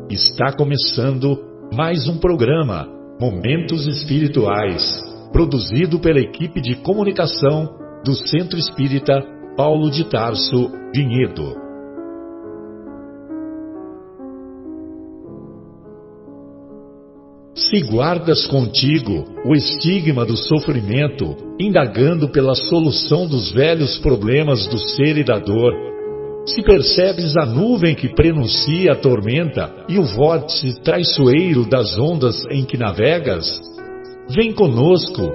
Está começando mais um programa, Momentos Espirituais, produzido pela equipe de comunicação do Centro Espírita Paulo de Tarso, Vinhedo. Se guardas contigo o estigma do sofrimento, indagando pela solução dos velhos problemas do ser e da dor, se percebes a nuvem que prenuncia a tormenta e o vórtice traiçoeiro das ondas em que navegas, vem conosco,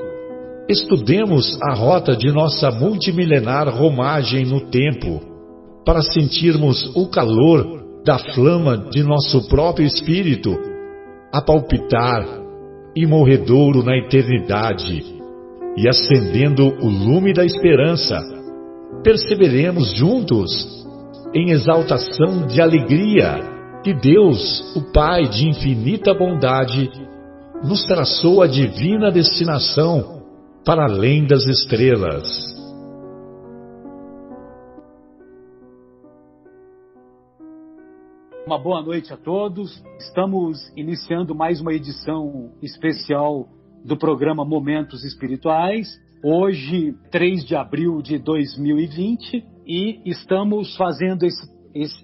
estudemos a rota de nossa multimilenar romagem no tempo, para sentirmos o calor da flama de nosso próprio espírito, a palpitar, imorredouro na eternidade, e acendendo o lume da esperança, perceberemos juntos, em exaltação de alegria, que Deus, o Pai de infinita bondade, nos traçou a divina destinação para além das estrelas. Uma boa noite a todos. Estamos iniciando mais uma edição especial do programa Momentos Espirituais. Hoje, 3 de abril de 2020, e estamos fazendo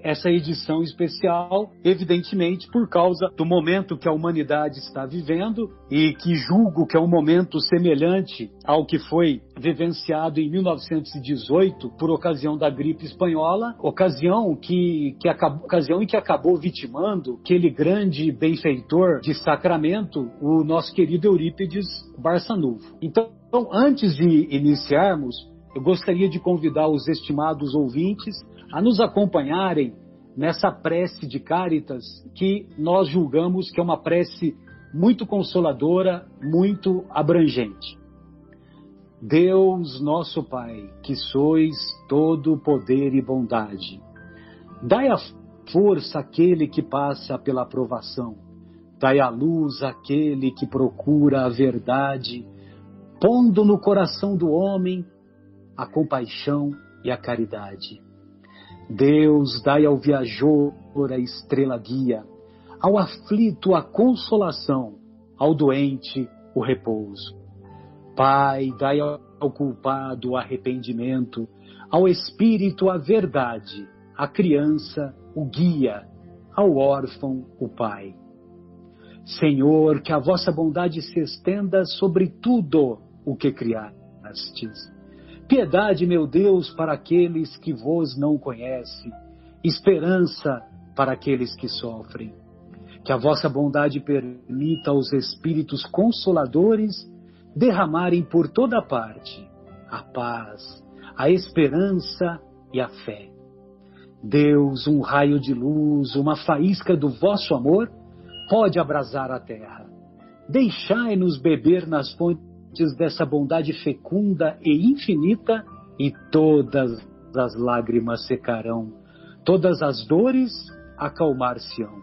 essa edição especial, evidentemente, por causa do momento que a humanidade está vivendo e que julgo que é um momento semelhante ao que foi vivenciado em 1918 por ocasião da gripe espanhola, ocasião em que acabou vitimando aquele grande benfeitor de Sacramento, o nosso querido Eurípides Barçanufo. Então, antes de iniciarmos, eu gostaria de convidar os estimados ouvintes a nos acompanharem nessa prece de Cáritas, que nós julgamos que é uma prece muito consoladora, muito abrangente. Deus nosso Pai, que sois todo poder e bondade, dai a força àquele que passa pela provação, dai a luz àquele que procura a verdade, pondo no coração do homem a compaixão e a caridade. Deus, dai ao viajor a estrela guia, ao aflito a consolação, ao doente o repouso. Pai, dai ao culpado o arrependimento, ao espírito a verdade, à criança o guia, ao órfão o pai. Senhor, que a vossa bondade se estenda sobre tudo o que criastes. Piedade, meu Deus, para aqueles que vos não conhecem, esperança para aqueles que sofrem. Que a vossa bondade permita aos espíritos consoladores derramarem por toda parte a paz, a esperança e a fé. Deus, um raio de luz, uma faísca do vosso amor, pode abrasar a terra. Deixai-nos beber nas fontes dessa bondade fecunda e infinita, e todas as lágrimas secarão, todas as dores acalmar-se-ão.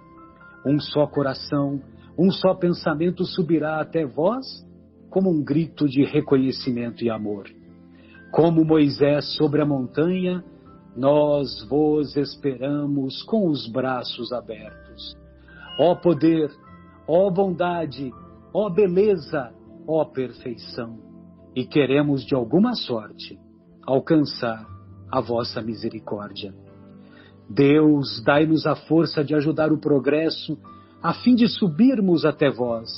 Um só coração, um só pensamento subirá até vós, como um grito de reconhecimento e amor. Como Moisés sobre a montanha, nós vos esperamos com os braços abertos. Ó poder, ó bondade, ó beleza, ó perfeição, e queremos de alguma sorte alcançar a vossa misericórdia. Deus, dai-nos a força de ajudar o progresso, a fim de subirmos até vós.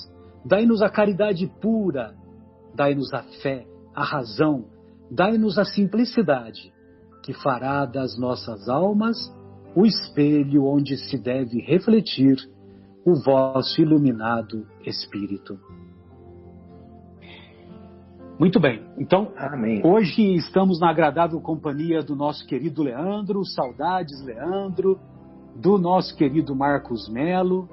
Dai-nos a caridade pura, dai-nos a fé, a razão, dai-nos a simplicidade, que fará das nossas almas o espelho onde se deve refletir o vosso iluminado Espírito. Muito bem, então, amém. Hoje estamos na agradável companhia do nosso querido Leandro, saudades Leandro, do nosso querido Marcos Melo,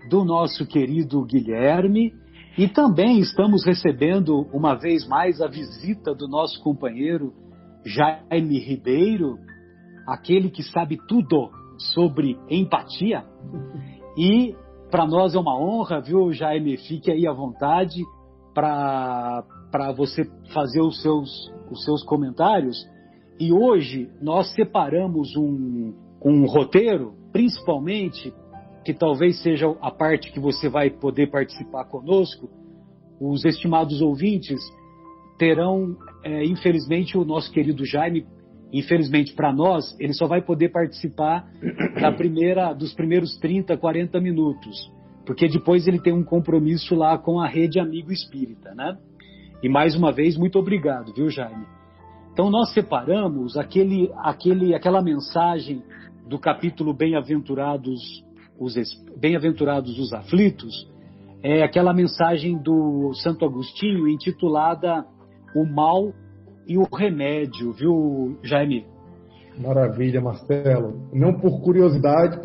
do nosso querido Guilherme, e também estamos recebendo uma vez mais a visita do nosso companheiro Jaime Ribeiro, aquele que sabe tudo sobre empatia, e para nós é uma honra, viu, Jaime? Fique aí à vontade para você fazer os seus comentários. E hoje nós separamos um roteiro, principalmente que talvez seja a parte que você vai poder participar conosco, os estimados ouvintes terão, infelizmente, o nosso querido Jaime, infelizmente para nós, ele só vai poder participar dos primeiros 30, 40 minutos, porque depois ele tem um compromisso lá com a Rede Amigo Espírita, né? E mais uma vez, muito obrigado, viu, Jaime? Então nós separamos aquela mensagem do capítulo Bem-aventurados os aflitos, aquela mensagem do Santo Agostinho intitulada O Mal e o Remédio, viu, Jaime? Maravilha, Marcelo. Não por curiosidade,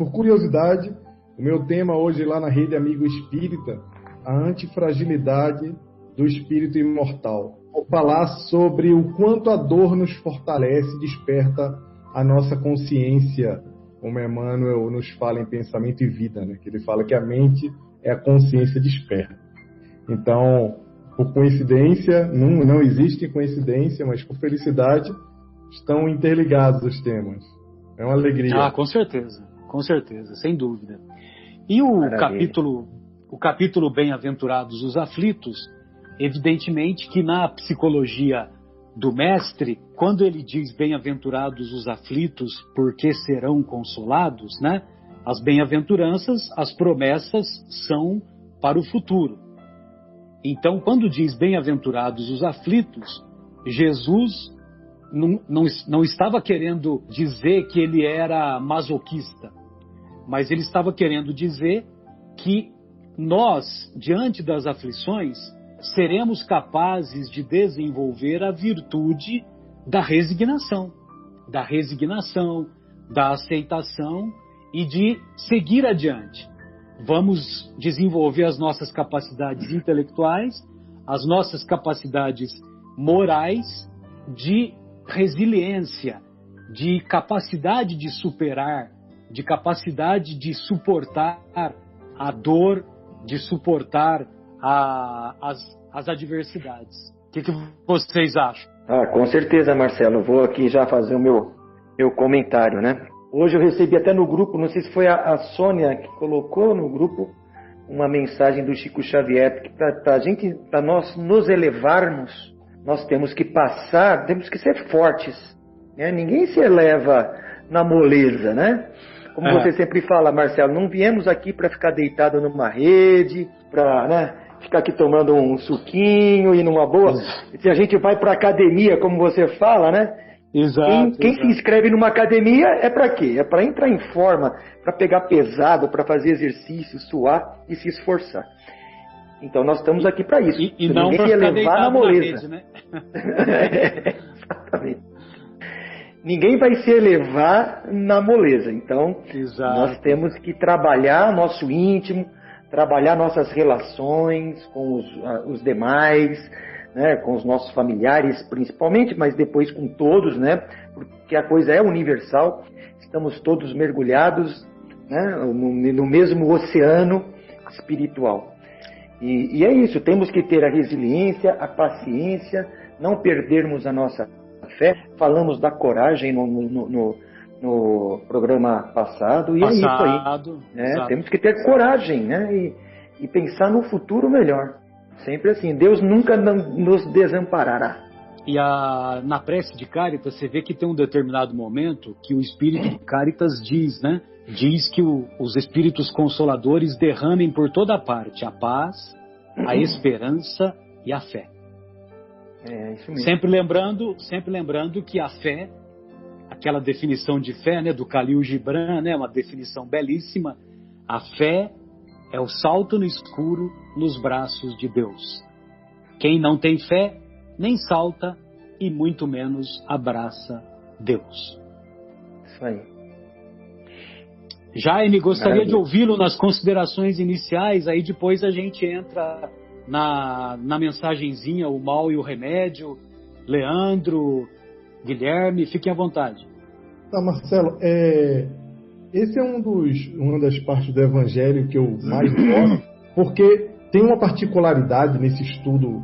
o meu tema hoje lá na Rede Amigo Espírita, a antifragilidade do espírito imortal. Vou falar sobre o quanto a dor nos fortalece, desperta a nossa consciência, como Emmanuel nos fala em Pensamento e Vida, né? Que ele fala que a mente é a consciência desperta. Então, por coincidência, não existe coincidência, mas por felicidade, estão interligados os temas. É uma alegria. Ah, com certeza, sem dúvida. E o capítulo Bem-aventurados os aflitos, evidentemente que na psicologia do mestre, quando ele diz bem-aventurados os aflitos, porque serão consolados, né? As bem-aventuranças, as promessas são para o futuro. Então, quando diz bem-aventurados os aflitos, Jesus não estava querendo dizer que ele era masoquista, mas ele estava querendo dizer que nós, diante das aflições, seremos capazes de desenvolver a virtude da resignação, da aceitação e de seguir adiante. Vamos desenvolver as nossas capacidades intelectuais, as nossas capacidades morais, de resiliência, de capacidade de superar, de capacidade de suportar a dor, de suportar as adversidades. O que vocês acham? Com certeza, Marcelo. Vou aqui já fazer o meu comentário, né? Hoje eu recebi até no grupo, não sei se foi a Sônia que colocou no grupo, uma mensagem do Chico Xavier, que para nós nos elevarmos, nós temos que ser fortes, né? Ninguém se eleva na moleza, né? Como você sempre fala, Marcelo, não viemos aqui para ficar deitado numa rede, para, né, ficar aqui tomando um suquinho e numa boa. Se a gente vai para academia, como você fala, né? Exato. Quem se inscreve numa academia é para quê? É para entrar em forma, para pegar pesado, para fazer exercício, suar e se esforçar. Então nós estamos aqui para isso. E não para ficar deitado na moleza, né? Exatamente. Ninguém vai se elevar na moleza. Então, nós temos que trabalhar nosso íntimo, trabalhar nossas relações com os demais, né, com os nossos familiares principalmente, mas depois com todos, né, porque a coisa é universal. Estamos todos mergulhados, né, no mesmo oceano espiritual. E é isso, temos que ter a resiliência, a paciência, não perdermos a nossa fé. Falamos da coragem no programa passado, e é isso aí. Né? Temos que ter coragem, né? E pensar no futuro melhor. Sempre assim, Deus nunca nos desamparará. E na prece de Cáritas, você vê que tem um determinado momento que o Espírito de Cáritas diz, né? Diz que os Espíritos Consoladores derramem por toda parte a paz, a esperança e a fé. É isso mesmo. Sempre lembrando que a fé, aquela definição de fé, né, do Khalil Gibran, né, uma definição belíssima, a fé é o salto no escuro nos braços de Deus. Quem não tem fé, nem salta e muito menos abraça Deus. Isso aí. Jaime, gostaria de ouvi-lo nas considerações iniciais, aí depois a gente entra na mensagenzinha, o mal e o remédio. Leandro, Guilherme, fiquem à vontade. Tá, Marcelo, esse é uma das partes do Evangelho que eu mais gosto, porque tem uma particularidade nesse estudo,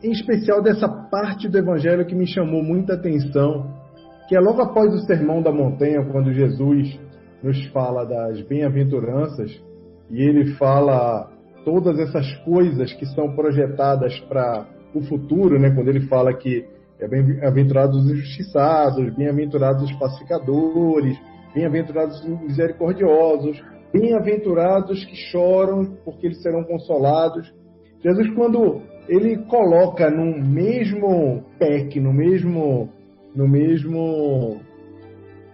em especial dessa parte do Evangelho que me chamou muita atenção, que é logo após o Sermão da Montanha, quando Jesus nos fala das bem-aventuranças, e ele fala todas essas coisas que são projetadas para o futuro, né? Quando ele fala que bem-aventurados os injustiçados, bem-aventurados os pacificadores, bem-aventurados os misericordiosos, bem-aventurados que choram, porque eles serão consolados. Jesus, quando ele coloca no mesmo pack, no mesmo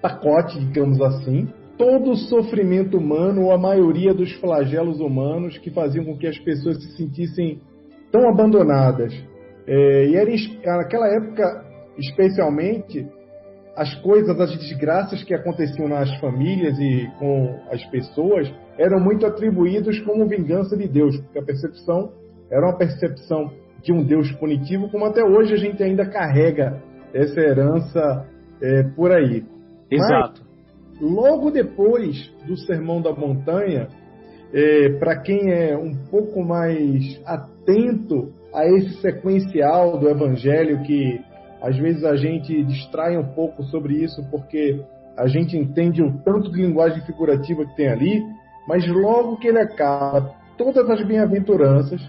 pacote, digamos assim, todo o sofrimento humano, ou a maioria dos flagelos humanos que faziam com que as pessoas se sentissem tão abandonadas. E naquela época, especialmente, as coisas, as desgraças que aconteciam nas famílias e com as pessoas eram muito atribuídas como vingança de Deus, porque a percepção era uma percepção de um Deus punitivo, como até hoje a gente ainda carrega essa herança por aí. Exato. Mas, logo depois do Sermão da Montanha, para quem é um pouco mais atento a esse sequencial do Evangelho, que às vezes a gente distrai um pouco sobre isso, porque a gente entende o tanto de linguagem figurativa que tem ali, mas logo que ele acaba todas as bem-aventuranças,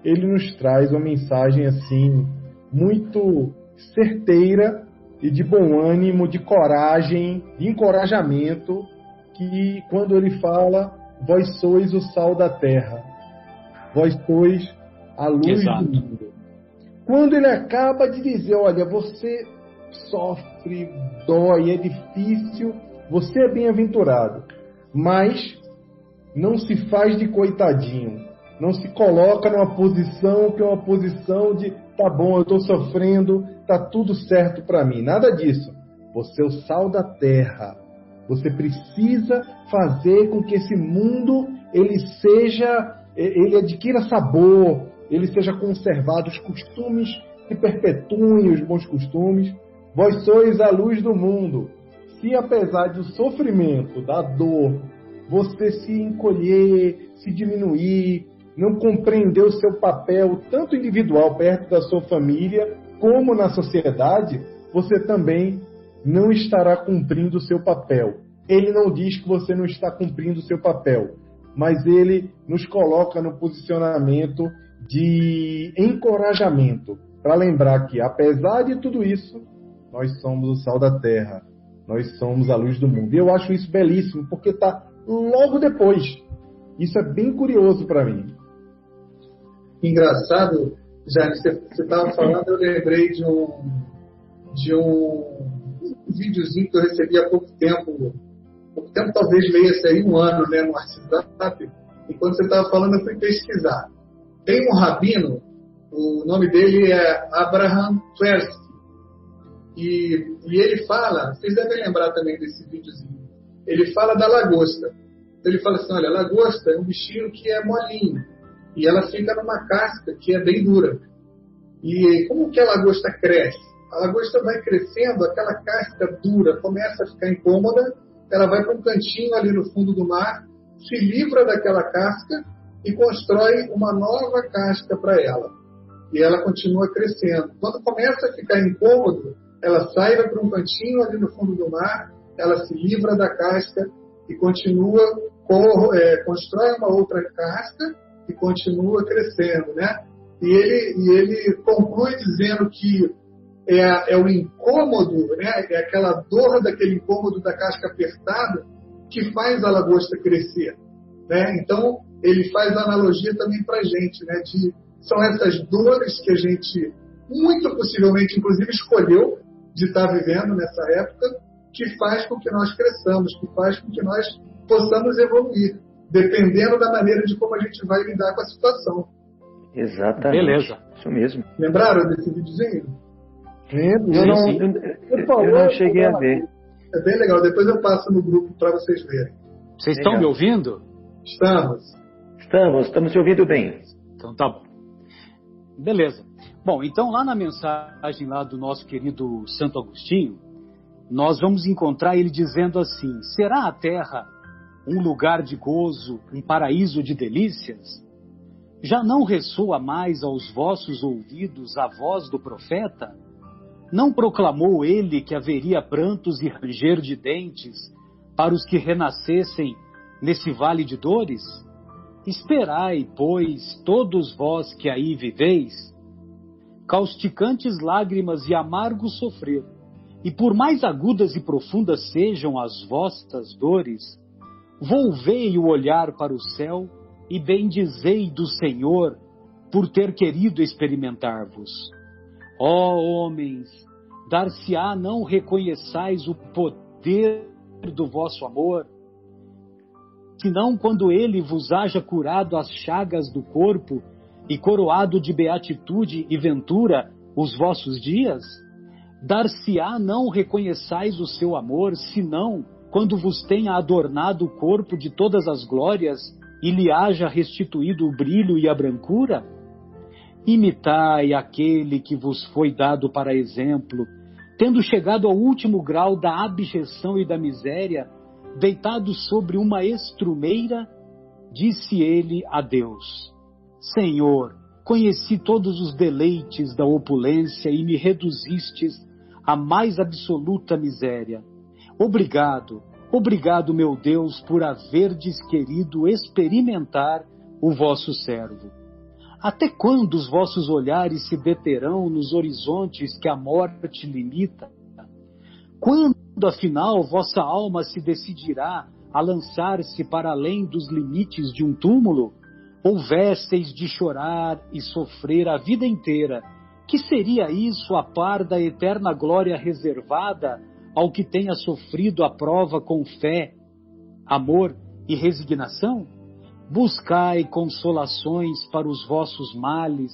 ele nos traz uma mensagem assim muito certeira e de bom ânimo, de coragem, de encorajamento, que quando ele fala, vós sois o sal da terra, vós sois a luz Exato. do mundo. Quando ele acaba de dizer, olha, você sofre, dói, é difícil, você é bem-aventurado, mas não se faz de coitadinho, não se coloca numa posição que é uma posição de, tá bom, eu estou sofrendo, tá tudo certo para mim. Nada disso. Você é o sal da terra. Você precisa fazer com que esse mundo ele adquira sabor, ele seja conservado, os costumes que perpetuem os bons costumes. Vós sois a luz do mundo. Se apesar do sofrimento, da dor, você se encolher, se diminuir, não compreender o seu papel, tanto individual perto da sua família, como na sociedade, você também não estará cumprindo o seu papel. Ele não diz que você não está cumprindo o seu papel, mas ele nos coloca no posicionamento de encorajamento, para lembrar que, apesar de tudo isso, nós somos o sal da terra, nós somos a luz do mundo. E eu acho isso belíssimo, porque está logo depois. Isso é bem curioso para mim. Engraçado, já que você estava falando, eu lembrei de um videozinho que eu recebi há pouco tempo, talvez leia-se aí 1 ano, né, no WhatsApp, e quando você estava falando eu fui pesquisar. Tem um rabino, o nome dele é Abraham Tversky, e ele fala, vocês devem lembrar também desse videozinho, ele fala da lagosta. Ele fala assim, olha, a lagosta é um bichinho que é molinho, e ela fica numa casca que é bem dura. E como que a lagosta cresce? A lagosta vai crescendo, aquela casca dura começa a ficar incômoda, ela vai para um cantinho ali no fundo do mar, se livra daquela casca e constrói uma nova casca para ela. E ela continua crescendo. Quando começa a ficar incômodo, ela sai, vai para um cantinho ali no fundo do mar, ela se livra da casca e continua, constrói uma outra casca e continua crescendo, né? E ele conclui dizendo que é o incômodo, né? É aquela dor daquele incômodo da casca apertada que faz a lagosta crescer, né? Então, ele faz a analogia também para a gente, né? São essas dores que a gente, muito possivelmente, inclusive, escolheu de estar vivendo nessa época, que faz com que nós cresçamos, que faz com que nós possamos evoluir, dependendo da maneira de como a gente vai lidar com a situação. Exatamente. Beleza. Isso mesmo. Lembraram desse videozinho? Eu não cheguei a ver. É bem legal. Depois eu passo no grupo para vocês verem. Vocês estão me ouvindo? Estamos te ouvindo bem. Então tá bom. Beleza. Bom, então lá na mensagem lá do nosso querido Santo Agostinho, nós vamos encontrar ele dizendo assim: será a terra um lugar de gozo, um paraíso de delícias? Já não ressoa mais aos vossos ouvidos a voz do profeta? Não proclamou ele que haveria prantos e ranger de dentes para os que renascessem nesse vale de dores? Esperai, pois, todos vós que aí viveis, causticantes lágrimas e amargo sofrer, e por mais agudas e profundas sejam as vossas dores, volvei o olhar para o céu e bendizei do Senhor por ter querido experimentar-vos. Ó homens, dar-se-á não reconheçais o poder do vosso amor, senão quando ele vos haja curado as chagas do corpo e coroado de beatitude e ventura os vossos dias? Dar-se-á não reconheçais o seu amor, senão quando vos tenha adornado o corpo de todas as glórias e lhe haja restituído o brilho e a brancura? Imitai aquele que vos foi dado para exemplo, tendo chegado ao último grau da abjeção e da miséria, deitado sobre uma estrumeira, disse ele a Deus: Senhor, conheci todos os deleites da opulência e me reduzistes à mais absoluta miséria. Obrigado, obrigado, meu Deus, por haverdes querido experimentar o vosso servo. Até quando os vossos olhares se deterão nos horizontes que a morte limita? Quando, afinal, vossa alma se decidirá a lançar-se para além dos limites de um túmulo? Houvesseis de chorar e sofrer a vida inteira, que seria isso a par da eterna glória reservada ao que tenha sofrido a prova com fé, amor e resignação? Buscai consolações para os vossos males,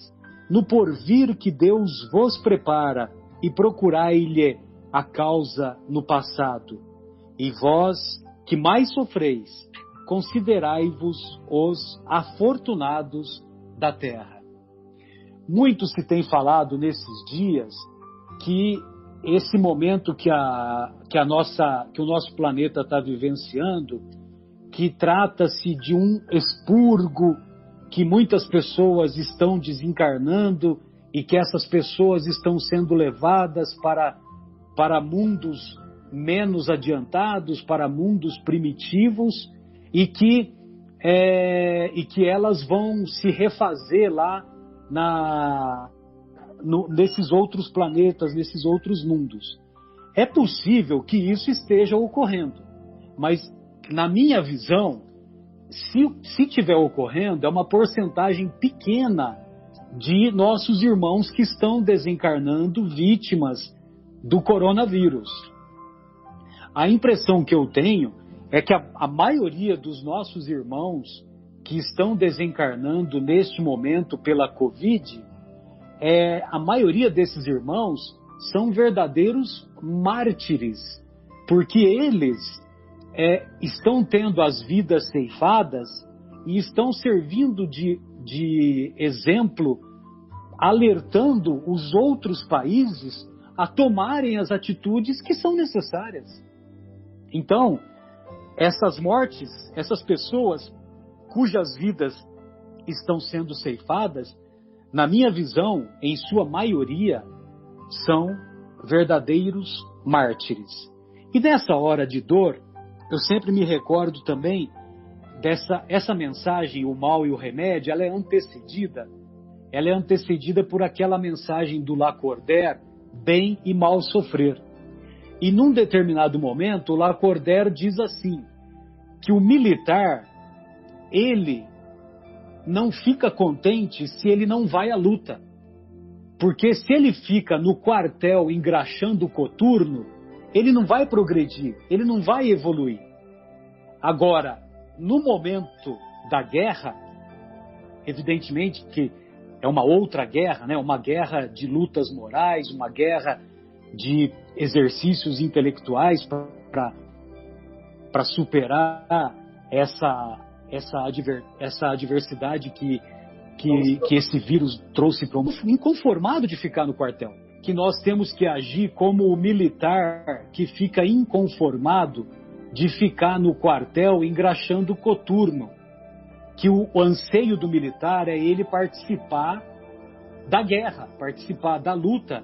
no porvir que Deus vos prepara, e procurai-lhe a causa no passado. E vós, que mais sofreis, considerai-vos os afortunados da terra. Muito se tem falado nesses dias que esse momento que o nosso planeta está vivenciando, que trata-se de um expurgo, que muitas pessoas estão desencarnando e que essas pessoas estão sendo levadas para mundos menos adiantados, para mundos primitivos, e que elas vão se refazer lá nesses outros planetas, nesses outros mundos. É possível que isso esteja ocorrendo, mas na minha visão, se tiver ocorrendo, é uma porcentagem pequena de nossos irmãos que estão desencarnando vítimas do coronavírus. A impressão que eu tenho é que a maioria dos nossos irmãos que estão desencarnando neste momento pela Covid, a maioria desses irmãos são verdadeiros mártires, porque eles estão tendo as vidas ceifadas e estão servindo de exemplo, alertando os outros países a tomarem as atitudes que são necessárias. Então, essas mortes, essas pessoas cujas vidas estão sendo ceifadas, na minha visão, em sua maioria, são verdadeiros mártires. E nessa hora de dor, eu sempre me recordo também essa mensagem, o mal e o remédio, ela é antecedida por aquela mensagem do Lacordaire, bem e mal sofrer. E num determinado momento, o Lacordaire diz assim, que o militar, ele não fica contente se ele não vai à luta. Porque se ele fica no quartel engraxando o coturno, ele não vai progredir, ele não vai evoluir. Agora, no momento da guerra, evidentemente que é uma outra guerra, né? Uma guerra de lutas morais, uma guerra de exercícios intelectuais para superar essa adversidade que esse vírus trouxe para o mundo, inconformado de ficar no quartel. Que nós temos que agir como o militar que fica inconformado de ficar no quartel engraxando o coturno. Que o anseio do militar é ele participar da guerra, participar da luta,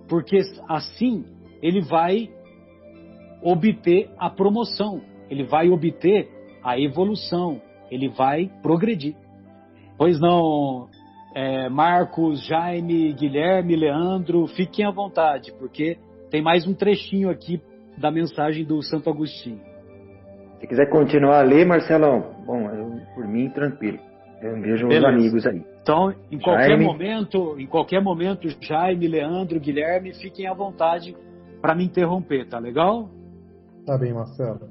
porque assim ele vai obter a promoção, ele vai obter a evolução, ele vai progredir. Pois não, Marcos, Jaime, Guilherme, Leandro, fiquem à vontade, porque tem mais um trechinho aqui da mensagem do Santo Agostinho. Se quiser continuar a ler, Marcelão, bom, por mim, tranquilo. Eu vejo os amigos aí. Então, em qualquer momento, Jaime, Leandro, Guilherme, fiquem à vontade para me interromper, tá legal? Tá bem, Marcelo.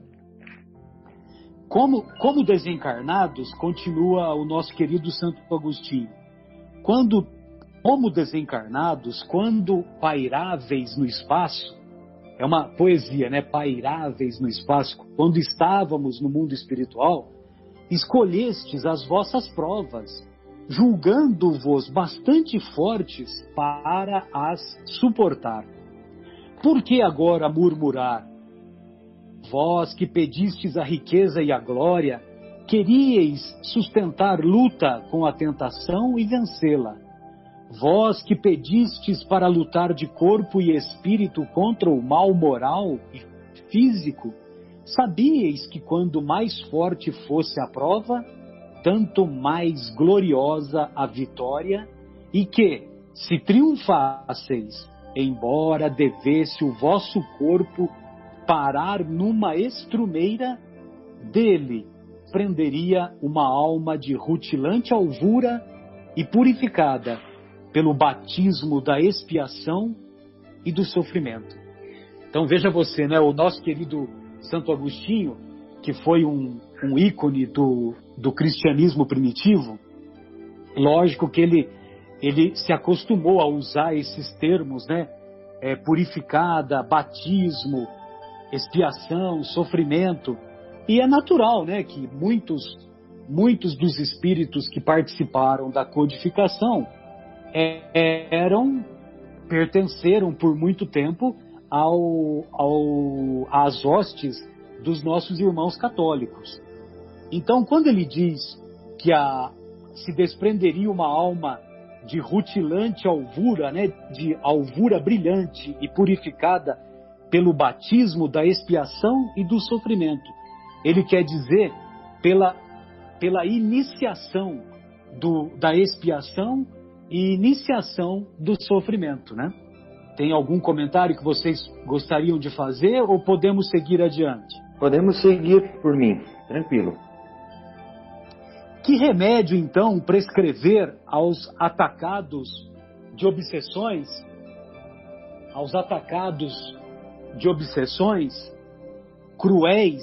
Como desencarnados, continua o nosso querido Santo Agostinho, como desencarnados, quando pairáveis no espaço, é uma poesia, né? Pairáveis no espaço, quando estávamos no mundo espiritual, escolhestes as vossas provas, julgando-vos bastante fortes para as suportar. Por que agora murmurar? Vós que pedistes a riqueza e a glória, queríeis sustentar luta com a tentação e vencê-la. Vós que pedistes para lutar de corpo e espírito contra o mal moral e físico, sabíeis que quando mais forte fosse a prova, tanto mais gloriosa a vitória, e que, se triunfasseis, embora devesse o vosso corpo parar numa estrumeira, dele prenderia uma alma de rutilante alvura e purificada pelo batismo da expiação e do sofrimento. Então veja você, né, o nosso querido Santo Agostinho, que foi um ícone do cristianismo primitivo, lógico que ele se acostumou a usar esses termos, né, purificada, batismo, expiação, sofrimento, e é natural, né, que muitos dos espíritos que participaram da codificação pertenceram por muito tempo às hostes dos nossos irmãos católicos. Então, quando ele diz que se desprenderia uma alma de rutilante alvura, né, de alvura brilhante e purificada pelo batismo da expiação e do sofrimento, ele quer dizer pela iniciação da expiação e iniciação do sofrimento, né? Tem algum comentário que vocês gostariam de fazer ou podemos seguir adiante? Podemos seguir por mim, tranquilo. Que remédio, então, prescrever aos atacados de obsessões? Aos atacados de obsessões cruéis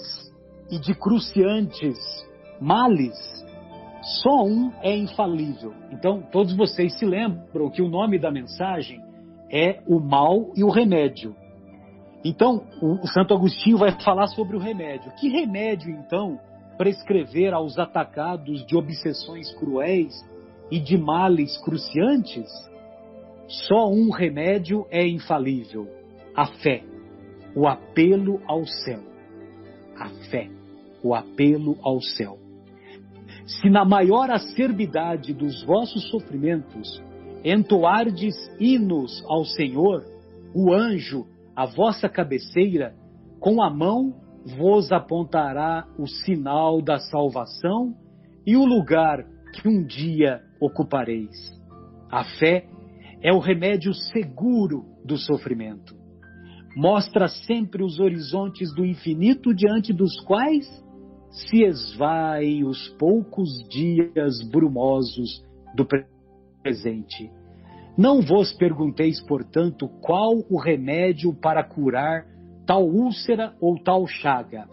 e de cruciantes males? Só um é infalível. Então, todos vocês se lembram que o nome da mensagem é o mal e o remédio. Então, o Santo Agostinho vai falar sobre o remédio. Que remédio, então, prescrever aos atacados de obsessões cruéis e de males cruciantes? Só um remédio é infalível: a fé, o apelo ao céu. A fé, o apelo ao céu. Se na maior acerbidade dos vossos sofrimentos entoardes hinos ao Senhor, o anjo, a vossa cabeceira, com a mão vos apontará o sinal da salvação e o lugar que um dia ocupareis. A fé é o remédio seguro do sofrimento. Mostra sempre os horizontes do infinito diante dos quais se esvaem os poucos dias brumosos do presente. Não vos pergunteis, portanto, qual o remédio para curar tal úlcera ou tal chaga,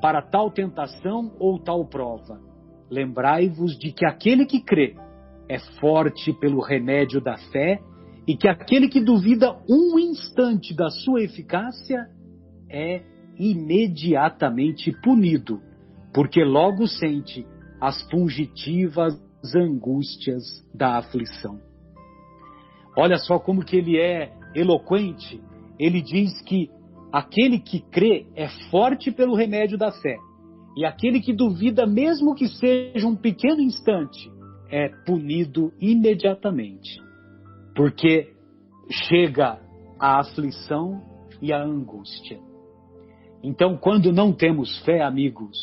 para tal tentação ou tal prova. Lembrai-vos de que aquele que crê é forte pelo remédio da fé e que aquele que duvida um instante da sua eficácia é imediatamente punido, porque logo sente as fugitivas angústias da aflição. Olha só como que ele é eloquente. Ele diz que aquele que crê é forte pelo remédio da fé, e aquele que duvida, mesmo que seja um pequeno instante, é punido imediatamente, porque chega a aflição e a angústia. Então, quando não temos fé, amigos,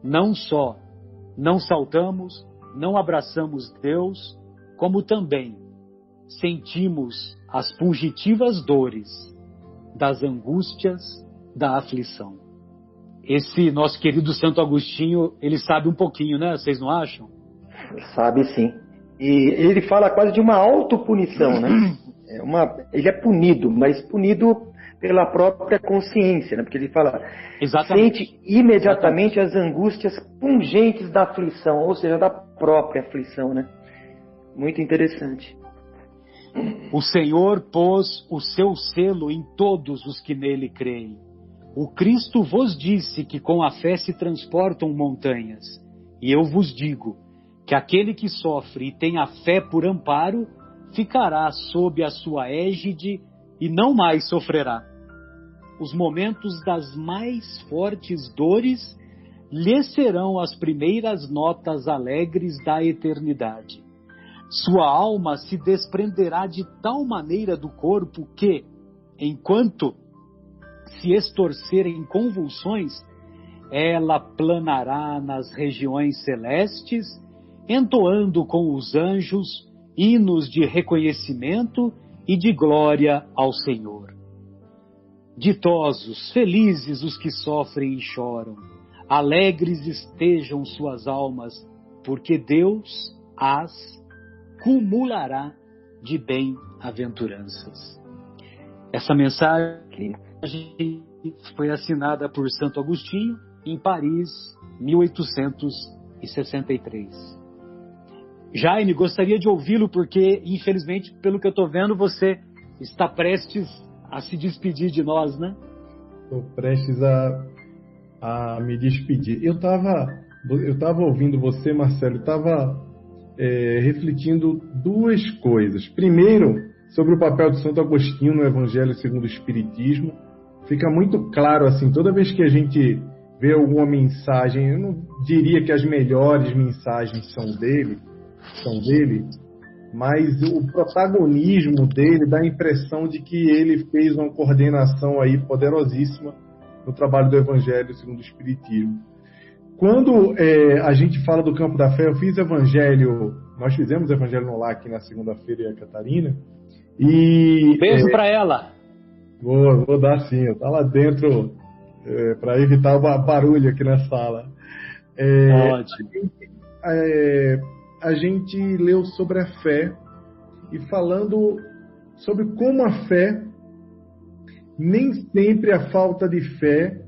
não só não saltamos, não abraçamos Deus, como também sentimos as fugitivas dores das angústias da aflição. Esse nosso querido Santo Agostinho, ele sabe um pouquinho, né? Vocês não acham? Sabe sim. E ele fala quase de uma autopunição, né? Ele é punido, mas punido pela própria consciência, né? Porque ele fala, sente imediatamente as angústias pungentes da aflição, ou seja, da própria aflição, né? Muito interessante. O Senhor pôs o seu selo em todos os que nele creem. O Cristo vos disse que com a fé se transportam montanhas. E eu vos digo que aquele que sofre e tem a fé por amparo, ficará sob a sua égide e não mais sofrerá. Os momentos das mais fortes dores lhe serão as primeiras notas alegres da eternidade. Sua alma se desprenderá de tal maneira do corpo que, enquanto se estorcer em convulsões, ela planará nas regiões celestes, entoando com os anjos hinos de reconhecimento e de glória ao Senhor. Ditosos, felizes os que sofrem e choram, alegres estejam suas almas, porque Deus as cumulará de bem-aventuranças. Essa mensagem foi assinada por Santo Agostinho em Paris, 1863. Jaime, gostaria de ouvi-lo porque, infelizmente, pelo que eu estou vendo, você está prestes a se despedir de nós, né? Estou prestes a me despedir. Eu estava ouvindo você, Marcelo, estava refletindo duas coisas. Primeiro, sobre o papel de Santo Agostinho no Evangelho segundo o Espiritismo. Fica muito claro, assim, toda vez que a gente vê alguma mensagem, eu não diria que as melhores mensagens são dele, mas o protagonismo dele dá a impressão de que ele fez uma coordenação aí poderosíssima no trabalho do Evangelho segundo o Espiritismo. Quando a gente fala do campo da fé, nós fizemos Evangelho no Lar aqui na segunda-feira em Catarina. E, beijo para ela. Vou dar sim, eu tá lá dentro para evitar o barulho aqui na sala. Ótimo. A gente leu sobre a fé e falando sobre como a fé, nem sempre a falta de fé,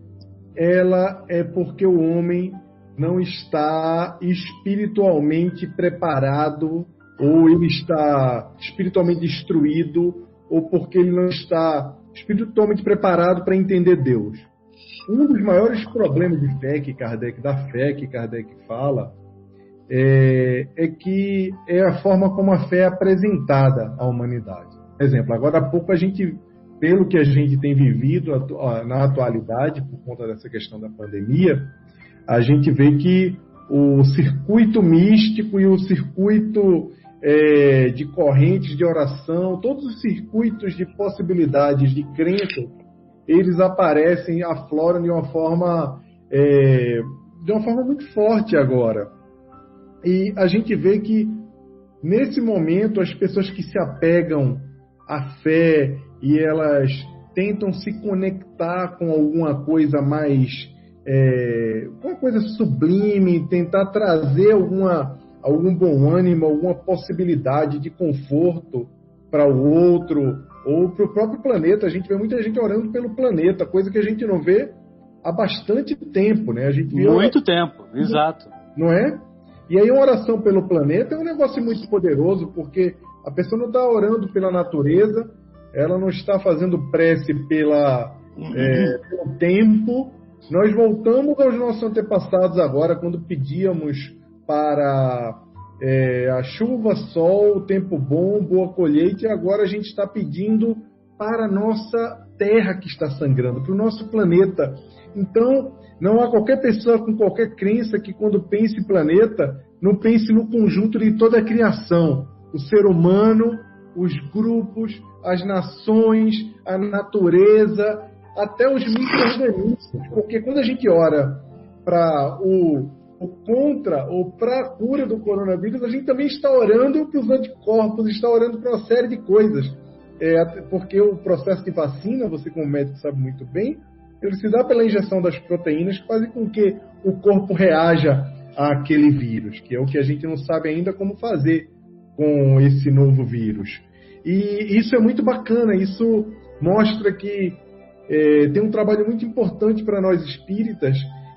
ela é porque o homem não está espiritualmente preparado, ou ele está espiritualmente instruído, ou porque ele não está espiritualmente preparado para entender Deus. Um dos maiores problemas de fé que Kardec fala é que é a forma como a fé é apresentada à humanidade. Por exemplo, agora há pouco pelo que a gente tem vivido na atualidade, por conta dessa questão da pandemia, a gente vê que o circuito místico e o circuito de correntes de oração, todos os circuitos de possibilidades de crença, eles aparecem, afloram de uma forma muito forte agora. E a gente vê que, nesse momento, as pessoas que se apegam à fé e elas tentam se conectar com alguma coisa mais, uma coisa sublime, tentar trazer algum bom ânimo, alguma possibilidade de conforto para o outro ou para o próprio planeta. A gente vê muita gente orando pelo planeta, coisa que a gente não vê há bastante tempo, né? A gente vê muito tempo, exato. Não é? E aí uma oração pelo planeta é um negócio muito poderoso, porque a pessoa não está orando pela natureza, ela não está fazendo prece pelo tempo. Nós voltamos aos nossos antepassados agora, quando pedíamos para a chuva, sol, tempo bom, boa colheita, e agora a gente está pedindo para a nossa terra que está sangrando, para o nosso planeta. Então, não há qualquer pessoa com qualquer crença que, quando pense em planeta, não pense no conjunto de toda a criação, o ser humano, os grupos, as nações, a natureza, até os micro-organismos. Porque quando a gente ora para o contra ou para a cura do coronavírus, a gente também está orando para os anticorpos, está orando para uma série de coisas. Porque o processo de vacina, você como médico sabe muito bem, ele se dá pela injeção das proteínas que fazem com que o corpo reaja àquele vírus, que é o que a gente não sabe ainda como fazer com esse novo vírus. E isso é muito bacana, isso mostra que tem um trabalho muito importante para nós espíritas,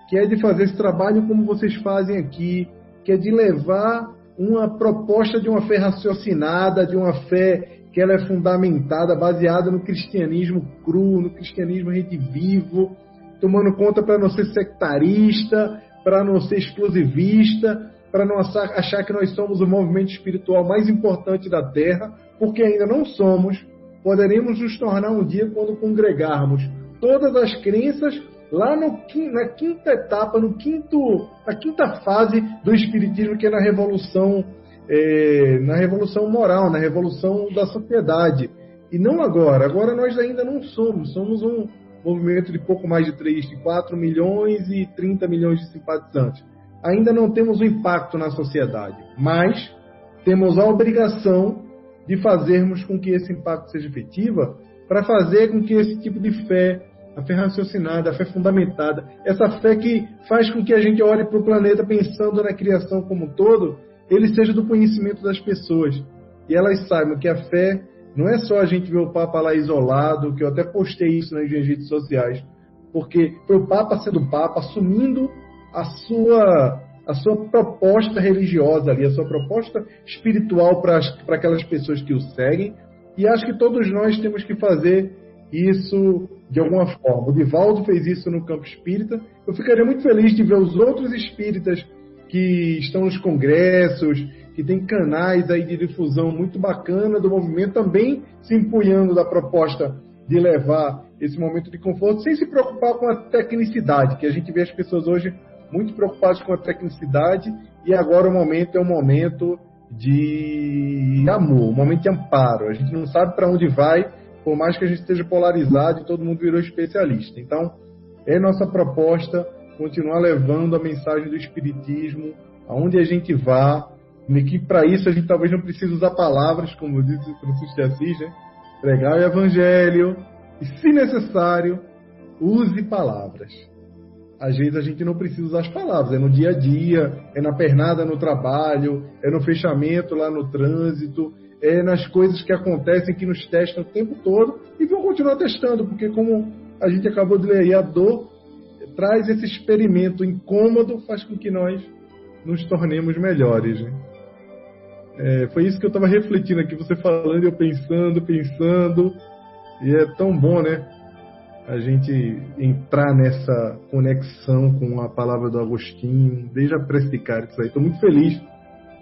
que é de fazer esse trabalho como vocês fazem aqui, que é de levar uma proposta de uma fé raciocinada, de uma fé que ela é fundamentada, baseada no cristianismo cru, no cristianismo redivivo, tomando conta para não ser sectarista, para não ser exclusivista, para não achar que nós somos o movimento espiritual mais importante da Terra, porque ainda não somos. Poderemos nos tornar um dia quando congregarmos todas as crenças lá na quinta etapa, na quinta fase do Espiritismo, que é na revolução moral, na revolução da sociedade. E não agora. Agora nós ainda não somos. Somos um movimento de pouco mais de 4 milhões e 30 milhões de simpatizantes. Ainda não temos um impacto na sociedade, mas temos a obrigação de fazermos com que esse impacto seja efetivo, para fazer com que esse tipo de fé, a fé raciocinada, a fé fundamentada, essa fé que faz com que a gente olhe para o planeta pensando na criação como um todo, ele seja do conhecimento das pessoas. E elas saibam que a fé não é só a gente ver o Papa lá isolado, que eu até postei isso nas minhas redes sociais, porque foi o Papa sendo Papa, assumindo a sua proposta religiosa ali, a sua proposta espiritual para aquelas pessoas que o seguem, e acho que todos nós temos que fazer isso de alguma forma. O Divaldo fez isso no campo espírita. Eu ficaria muito feliz de ver os outros espíritas que estão nos congressos, que tem canais aí de difusão muito bacana do movimento, também se empunhando da proposta de levar esse momento de conforto, sem se preocupar com a tecnicidade, que a gente vê as pessoas hoje muito preocupadas com a tecnicidade, e agora o momento é um momento de amor, um momento de amparo. A gente não sabe para onde vai, por mais que a gente esteja polarizado e todo mundo virou especialista. Então, é nossa proposta continuar levando a mensagem do Espiritismo aonde a gente vá, e que para isso a gente talvez não precise usar palavras, como disse o Francisco de Assis, né? Pregar o Evangelho, e se necessário, use palavras. Às vezes a gente não precisa usar as palavras, é no dia a dia, é na pernada no trabalho, é no fechamento lá no trânsito, é nas coisas que acontecem, que nos testam o tempo todo, e vão continuar testando, porque como a gente acabou de ler aí, a dor traz esse experimento incômodo, faz com que nós nos tornemos melhores, né? Foi isso que eu estava refletindo aqui, você falando, eu pensando, e é tão bom, né? A gente entrar nessa conexão com a palavra do Agostinho, desde a prece de Cáritas aí. Estou muito feliz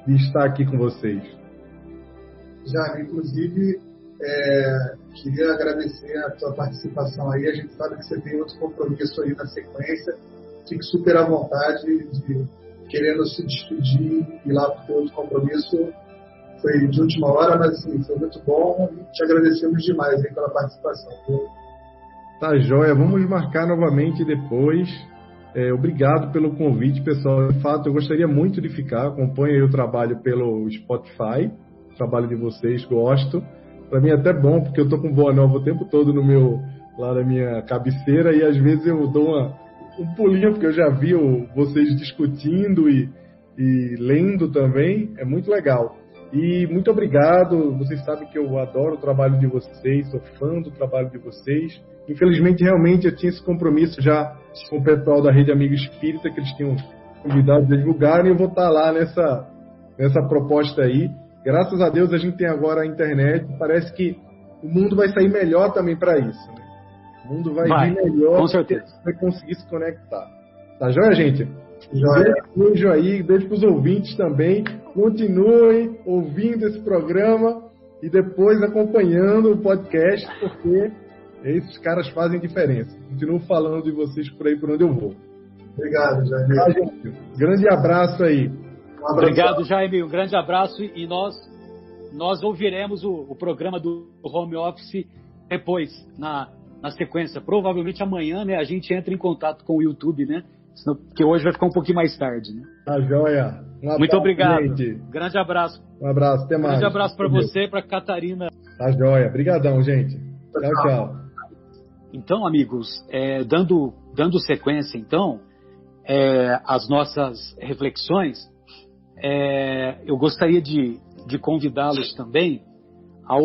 de estar aqui com vocês. Já, inclusive, queria agradecer a tua participação aí. A gente sabe que você tem outro compromisso aí na sequência. Fique super à vontade de querendo se despedir e ir lá para o teu outro compromisso. Foi de última hora, mas assim, foi muito bom. Te agradecemos demais aí pela participação. Tá joia, vamos marcar novamente depois. Obrigado pelo convite, pessoal. De fato, eu gostaria muito de ficar. Acompanho aí o trabalho pelo Spotify, o trabalho de vocês, gosto. Para mim é até bom, porque eu tô com Boa Nova o tempo todo lá na minha cabeceira, e às vezes eu dou um pulinho, porque eu já vi vocês discutindo e lendo também. É muito legal. E muito obrigado. Vocês sabem que eu adoro o trabalho de vocês, sou fã do trabalho de vocês. Infelizmente, realmente, eu tinha esse compromisso já com o pessoal da Rede Amigo Espírita, que eles tinham convidado a divulgar, e eu vou estar lá nessa proposta aí. Graças a Deus, a gente tem agora a internet. Parece que o mundo vai sair melhor também para isso, né? O mundo vai vir melhor, com certeza. Vai conseguir se conectar. Tá joia, gente? Joia. Beijo aí, beijo para os ouvintes também. Continuem ouvindo esse programa e depois acompanhando o podcast, porque esses caras fazem diferença. Continuo falando de vocês por aí, por onde eu vou. Obrigado, Jaime. Tá, gente? Grande abraço aí. Obrigado, Jaime. Um grande abraço, e nós ouviremos o programa do Home Office depois, na sequência. Provavelmente amanhã, né, a gente entra em contato com o YouTube, né? porque hoje vai ficar um pouquinho mais tarde, né? Tá joia. Muito obrigado. Gente. Grande abraço. Um abraço, até mais. Grande abraço para você e para Catarina. Tá joia. Obrigadão, gente. Tchau, tchau. Então, amigos, dando sequência, então, às nossas reflexões, eu gostaria de convidá-los também a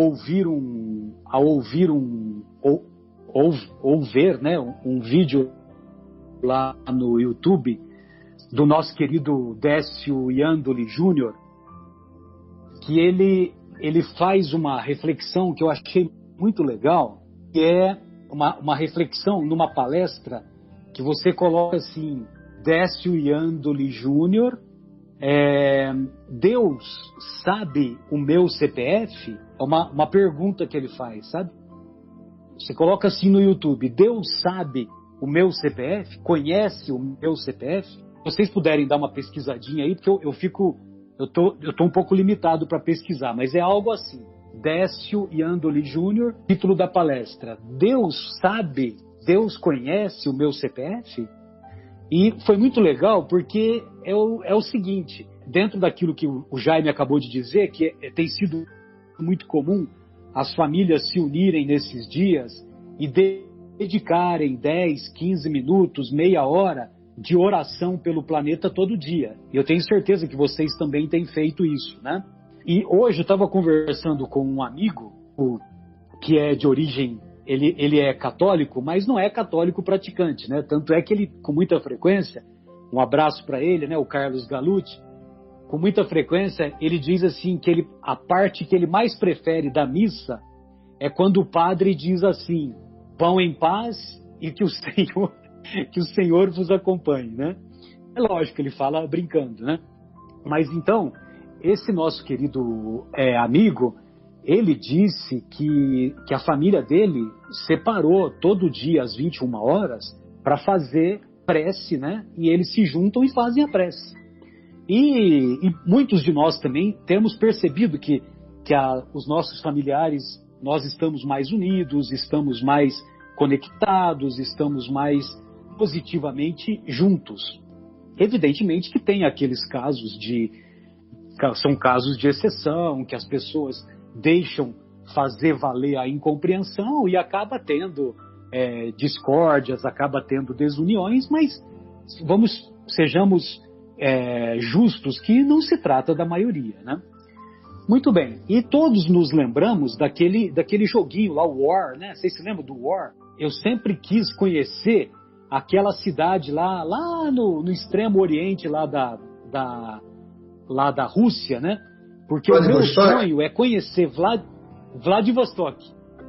ver, né, um vídeo lá no YouTube do nosso querido Décio Iandoli Júnior, que ele faz uma reflexão que eu achei muito legal, que é uma reflexão numa palestra que você coloca assim: Décio Iandoli Júnior, Deus sabe o meu CPF? É uma pergunta que ele faz, sabe? Você coloca assim no YouTube: Deus sabe o meu CPF? Conhece o meu CPF? Se vocês puderem dar uma pesquisadinha aí, porque eu tô um pouco limitado para pesquisar, mas é algo assim: Décio Iandoli Júnior, título da palestra: Deus sabe, Deus conhece o meu CPF? E foi muito legal porque é o seguinte, dentro daquilo que o Jaime acabou de dizer, que tem sido muito comum as famílias se unirem nesses dias e dedicarem 10, 15 minutos, meia hora de oração pelo planeta todo dia. E eu tenho certeza que vocês também têm feito isso, né? E hoje eu estava conversando com um amigo que é de origem, ele é católico, mas não é católico praticante, né? Tanto é que ele, com muita frequência, um abraço para ele, né? O Carlos Galucci, com muita frequência, ele diz assim que a parte que ele mais prefere da missa é quando o padre diz assim: vão em paz e que o Senhor vos acompanhe, né? É lógico que ele fala brincando, né? Mas então, esse nosso querido amigo, ele disse que a família dele separou todo dia às 21 horas para fazer prece, né? E eles se juntam e fazem a prece. E muitos de nós também temos percebido que os nossos familiares, nós estamos mais unidos, estamos mais conectados, estamos mais positivamente juntos. Evidentemente que tem aqueles casos são casos de exceção, que as pessoas deixam fazer valer a incompreensão e acaba tendo discórdias, acaba tendo desuniões, mas sejamos justos que não se trata da maioria, né? Muito bem, e todos nos lembramos daquele joguinho lá, o War, né? Vocês se lembram do War? Eu sempre quis conhecer aquela cidade lá no extremo oriente lá da Rússia, né? Porque o meu sonho é conhecer Vladivostok.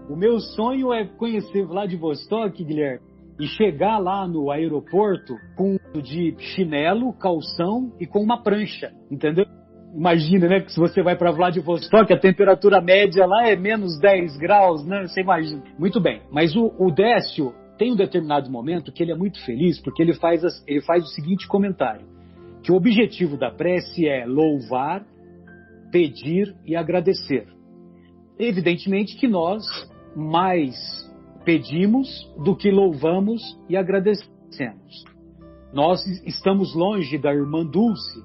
O meu sonho é conhecer Vladivostok, Guilherme, e chegar lá no aeroporto com de chinelo, calção e com uma prancha, entendeu? Imagina, né, que se você vai para Vladivostok, a temperatura média lá é menos 10 graus, né? Você imagina. Muito bem, mas o Décio tem um determinado momento que ele é muito feliz, porque ele faz o seguinte comentário, que o objetivo da prece é louvar, pedir e agradecer. Evidentemente que nós mais pedimos do que louvamos e agradecemos. Nós estamos longe da irmã Dulce.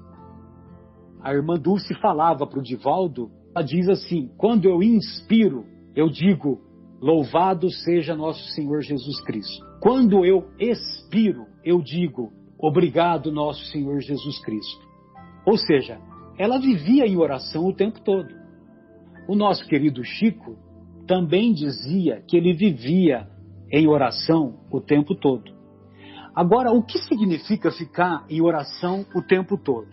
A irmã Dulce falava para o Divaldo, ela diz assim: quando eu inspiro, eu digo, louvado seja nosso Senhor Jesus Cristo. Quando eu expiro, eu digo, obrigado nosso Senhor Jesus Cristo. Ou seja, ela vivia em oração o tempo todo. O nosso querido Chico também dizia que ele vivia em oração o tempo todo. Agora, o que significa ficar em oração o tempo todo?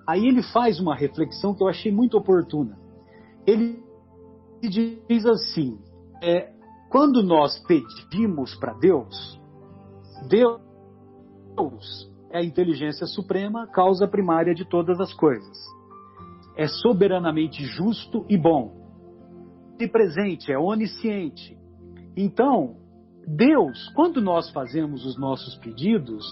Aí ele faz uma reflexão que eu achei muito oportuna. Ele diz assim, quando nós pedimos para Deus é a inteligência suprema, causa primária de todas as coisas. É soberanamente justo e bom. E presente, é onisciente. Então, Deus, quando nós fazemos os nossos pedidos,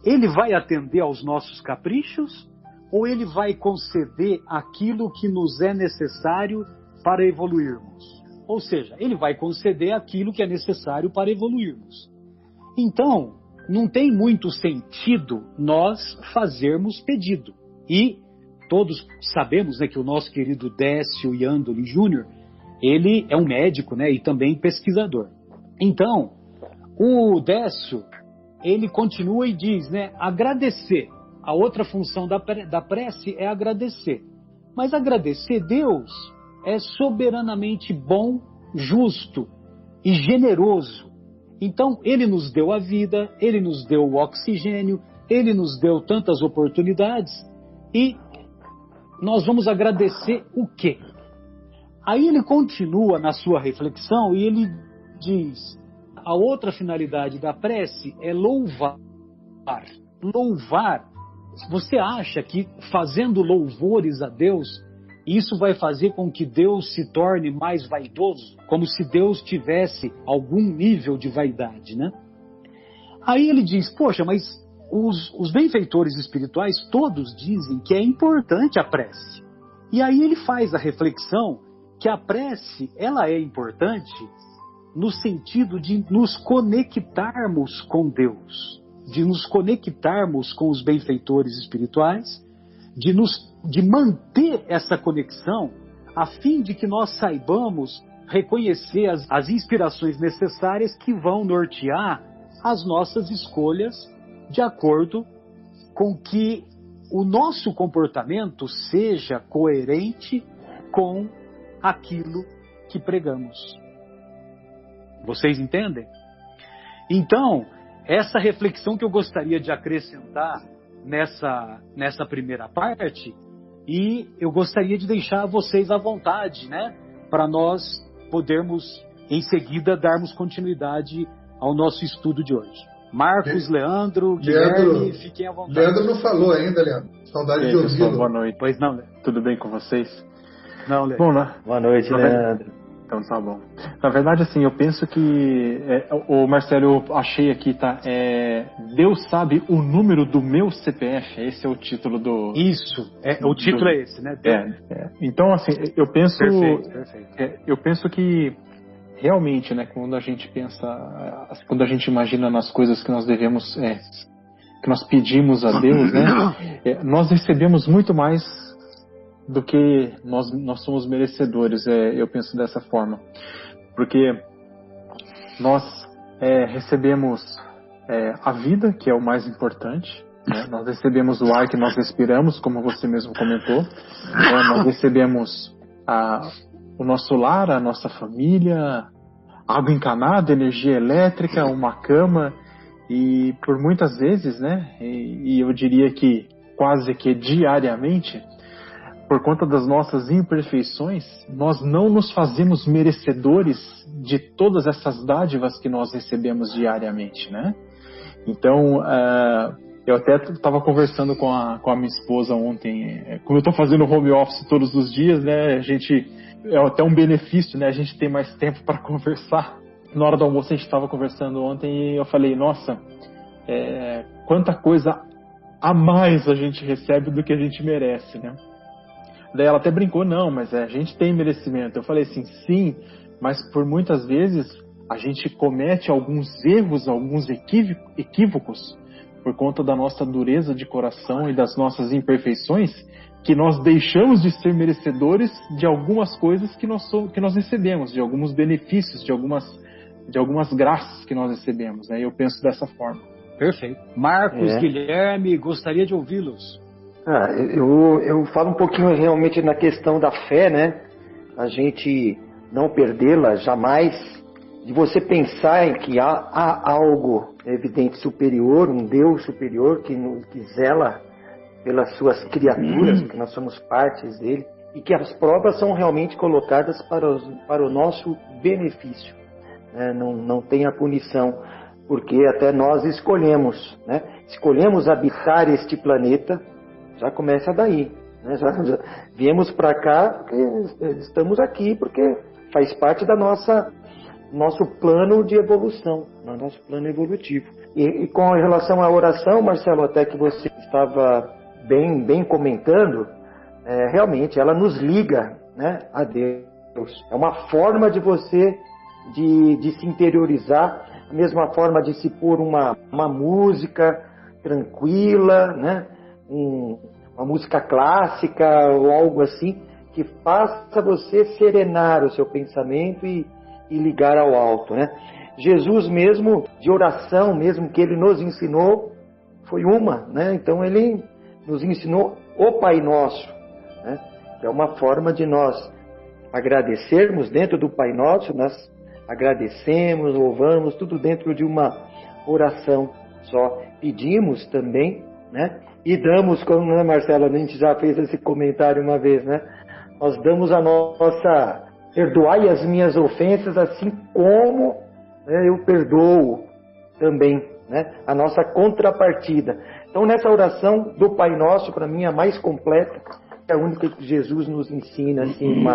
Ele vai atender aos nossos caprichos ou Ele vai conceder aquilo que nos é necessário para evoluirmos? Ou seja, Ele vai conceder aquilo que é necessário para evoluirmos. Então, não tem muito sentido nós fazermos pedido. E todos sabemos, né, que o nosso querido Décio Iandoli Júnior, ele é um médico, né, e também pesquisador. Então, o Décio, ele continua e diz, né, agradecer. A outra função da prece é agradecer. Mas agradecer, Deus é soberanamente bom, justo e generoso. Então, Ele nos deu a vida, Ele nos deu o oxigênio, Ele nos deu tantas oportunidades e nós vamos agradecer o quê? Aí ele continua na sua reflexão e ele diz, a outra finalidade da prece é louvar. Louvar. Você acha que fazendo louvores a Deus, isso vai fazer com que Deus se torne mais vaidoso? Como se Deus tivesse algum nível de vaidade, né? Aí ele diz, poxa, mas os benfeitores espirituais todos dizem que é importante a prece. E aí ele faz a reflexão que a prece, ela é importante no sentido de nos conectarmos com Deus, de nos conectarmos com os benfeitores espirituais, de manter essa conexão, a fim de que nós saibamos reconhecer as inspirações necessárias que vão nortear as nossas escolhas de acordo com que o nosso comportamento seja coerente com aquilo que pregamos. Vocês entendem? Então, essa reflexão que eu gostaria de acrescentar nessa primeira parte, e eu gostaria de deixar vocês à vontade, né? Para nós podermos, em seguida, darmos continuidade ao nosso estudo de hoje. Marcos, Leandro, Guilherme, fiquem à vontade. Leandro não falou ainda, Leandro. Saudade de ouvi-lo. Boa noite. Pois não, Leandro. Tudo bem com vocês? Não, Leandro. Bom, né? Boa noite, Leandro. Então tá bom. Na verdade, assim, eu penso que o Marcelo, eu achei aqui, tá? Deus sabe o número do meu CPF. Esse é o título do. Isso. O título é esse, né? Então, assim, eu penso. Perfeito. Eu penso que realmente, né? Quando a gente pensa, quando a gente imagina nas coisas que nós devemos, que nós pedimos a Deus, né? Nós recebemos muito mais do que nós somos merecedores, eu penso dessa forma, porque nós recebemos a vida, que é o mais importante, né? Nós recebemos o ar que nós respiramos, como você mesmo comentou, nós recebemos o nosso lar, a nossa família, água encanada, energia elétrica, uma cama, e por muitas vezes, né, e eu diria que quase que diariamente, por conta das nossas imperfeições, nós não nos fazemos merecedores de todas essas dádivas que nós recebemos diariamente, né? Então, eu até estava conversando com a minha esposa ontem, como eu estou fazendo home office todos os dias, né? É até um benefício, né? A gente tem mais tempo para conversar. Na hora do almoço a gente estava conversando ontem e eu falei, nossa, quanta coisa a mais a gente recebe do que a gente merece, né? Daí ela até brincou, não, mas a gente tem merecimento. Eu falei assim, sim, mas por muitas vezes a gente comete alguns erros, alguns equívocos, por conta da nossa dureza de coração e das nossas imperfeições, que nós deixamos de ser merecedores de algumas coisas que nós recebemos, de alguns benefícios, de algumas graças que nós recebemos, né? Eu penso dessa forma. Perfeito. Marcos, Guilherme, gostaria de ouvi-los. Eu falo um pouquinho realmente na questão da fé, né? A gente não perdê-la jamais, de você pensar em que há algo evidente superior, um Deus superior que zela pelas suas criaturas, que nós somos partes dele, e que as provas são realmente colocadas para o nosso benefício. Não tem a punição, porque até nós escolhemos, né? Escolhemos habitar este planeta. Já começa daí, né? Já viemos para cá, estamos aqui porque faz parte da nosso plano de evolução, nosso plano evolutivo. E com relação à oração, Marcelo, até que você estava bem comentando, realmente ela nos liga, né, a Deus. É uma forma de você de se interiorizar mesma forma de se pôr uma música tranquila, né? Uma música clássica ou algo assim, que faça você serenar o seu pensamento e ligar ao alto, né? Jesus mesmo, de oração mesmo, que ele nos ensinou, foi uma, né? Então ele nos ensinou o Pai Nosso, né? Que é uma forma de nós agradecermos dentro do Pai Nosso, nós agradecemos, louvamos, tudo dentro de uma oração só. Pedimos também, né? E damos, como, né, Marcelo, a gente já fez esse comentário uma vez, né? Nós damos a nossa, perdoai as minhas ofensas, assim como, né, eu perdoo também, né? A nossa contrapartida. Então, nessa oração do Pai Nosso, para mim, a mais completa, é a única que Jesus nos ensina, assim,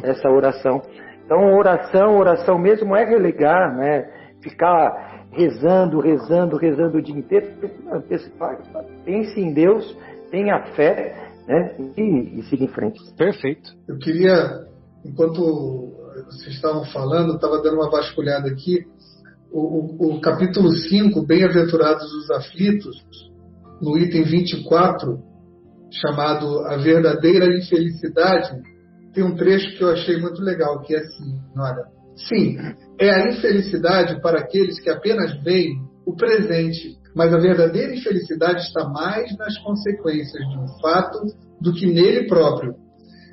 essa oração. Então, oração mesmo é relegar, né? Ficar rezando o dia inteiro. Pense em Deus, tenha fé, né? E siga em frente. Perfeito. Eu queria, enquanto vocês estavam falando, estava dando uma vasculhada aqui, o capítulo 5, Bem-aventurados os aflitos, no item 24, chamado A Verdadeira Infelicidade, tem um trecho que eu achei muito legal, que é assim, olha, sim, é a infelicidade para aqueles que apenas veem o presente, mas a verdadeira infelicidade está mais nas consequências de um fato do que nele próprio.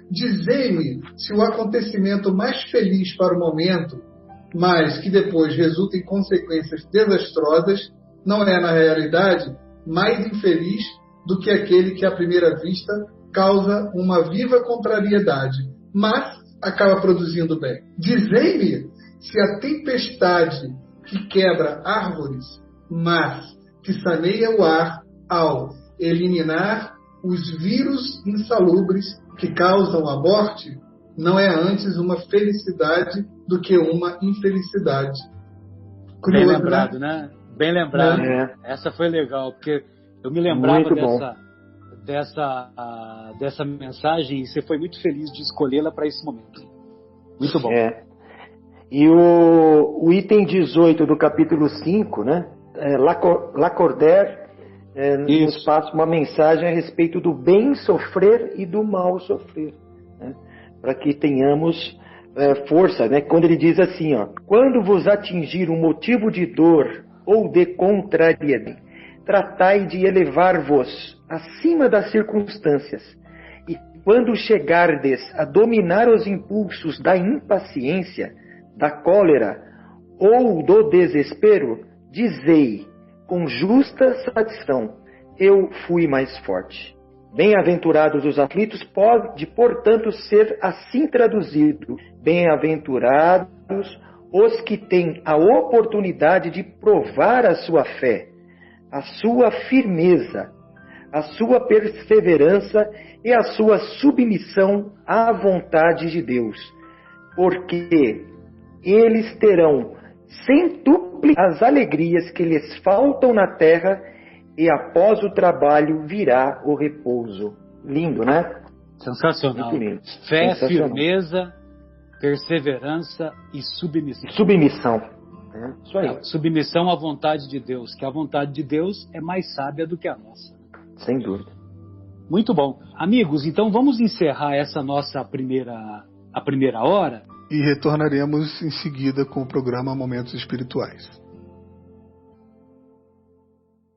Dizei-me se o acontecimento mais feliz para o momento, mas que depois resulta em consequências desastrosas, não é, na realidade, mais infeliz do que aquele que, à primeira vista, causa uma viva contrariedade, mas acaba produzindo bem. Dizei-me se a tempestade que quebra árvores, mas que saneia o ar ao eliminar os vírus insalubres que causam a morte, não é antes uma felicidade do que uma infelicidade. Curioso, bem lembrado, né? Bem lembrado. É. Essa foi legal, porque eu me lembrava dessa mensagem e você foi muito feliz de escolhê-la para esse momento. Muito bom. É. E o item 18 do capítulo 5, né? Lacordaire nos passa uma mensagem a respeito do bem sofrer e do mal sofrer, né? Para que tenhamos força, né? Quando ele diz assim, ó, quando vos atingir um motivo de dor ou de contrariedade, tratai de elevar-vos acima das circunstâncias, e quando chegardes a dominar os impulsos da impaciência, da cólera ou do desespero, dizei com justa satisfação, eu fui mais forte. Bem-aventurados os aflitos pode, portanto, ser assim traduzido. Bem-aventurados os que têm a oportunidade de provar a sua fé, a sua firmeza, a sua perseverança e a sua submissão à vontade de Deus, porque eles terão centuplicar as alegrias que lhes faltam na terra, e após o trabalho virá o repouso. Lindo, né? Sensacional. Lindo. Fé, sensacional. Firmeza, perseverança e submissão. Submissão. Isso aí. Submissão à vontade de Deus, que a vontade de Deus é mais sábia do que a nossa. Sem dúvida. Muito bom. Amigos, então vamos encerrar essa nossa primeira hora. E retornaremos em seguida com o programa Momentos Espirituais.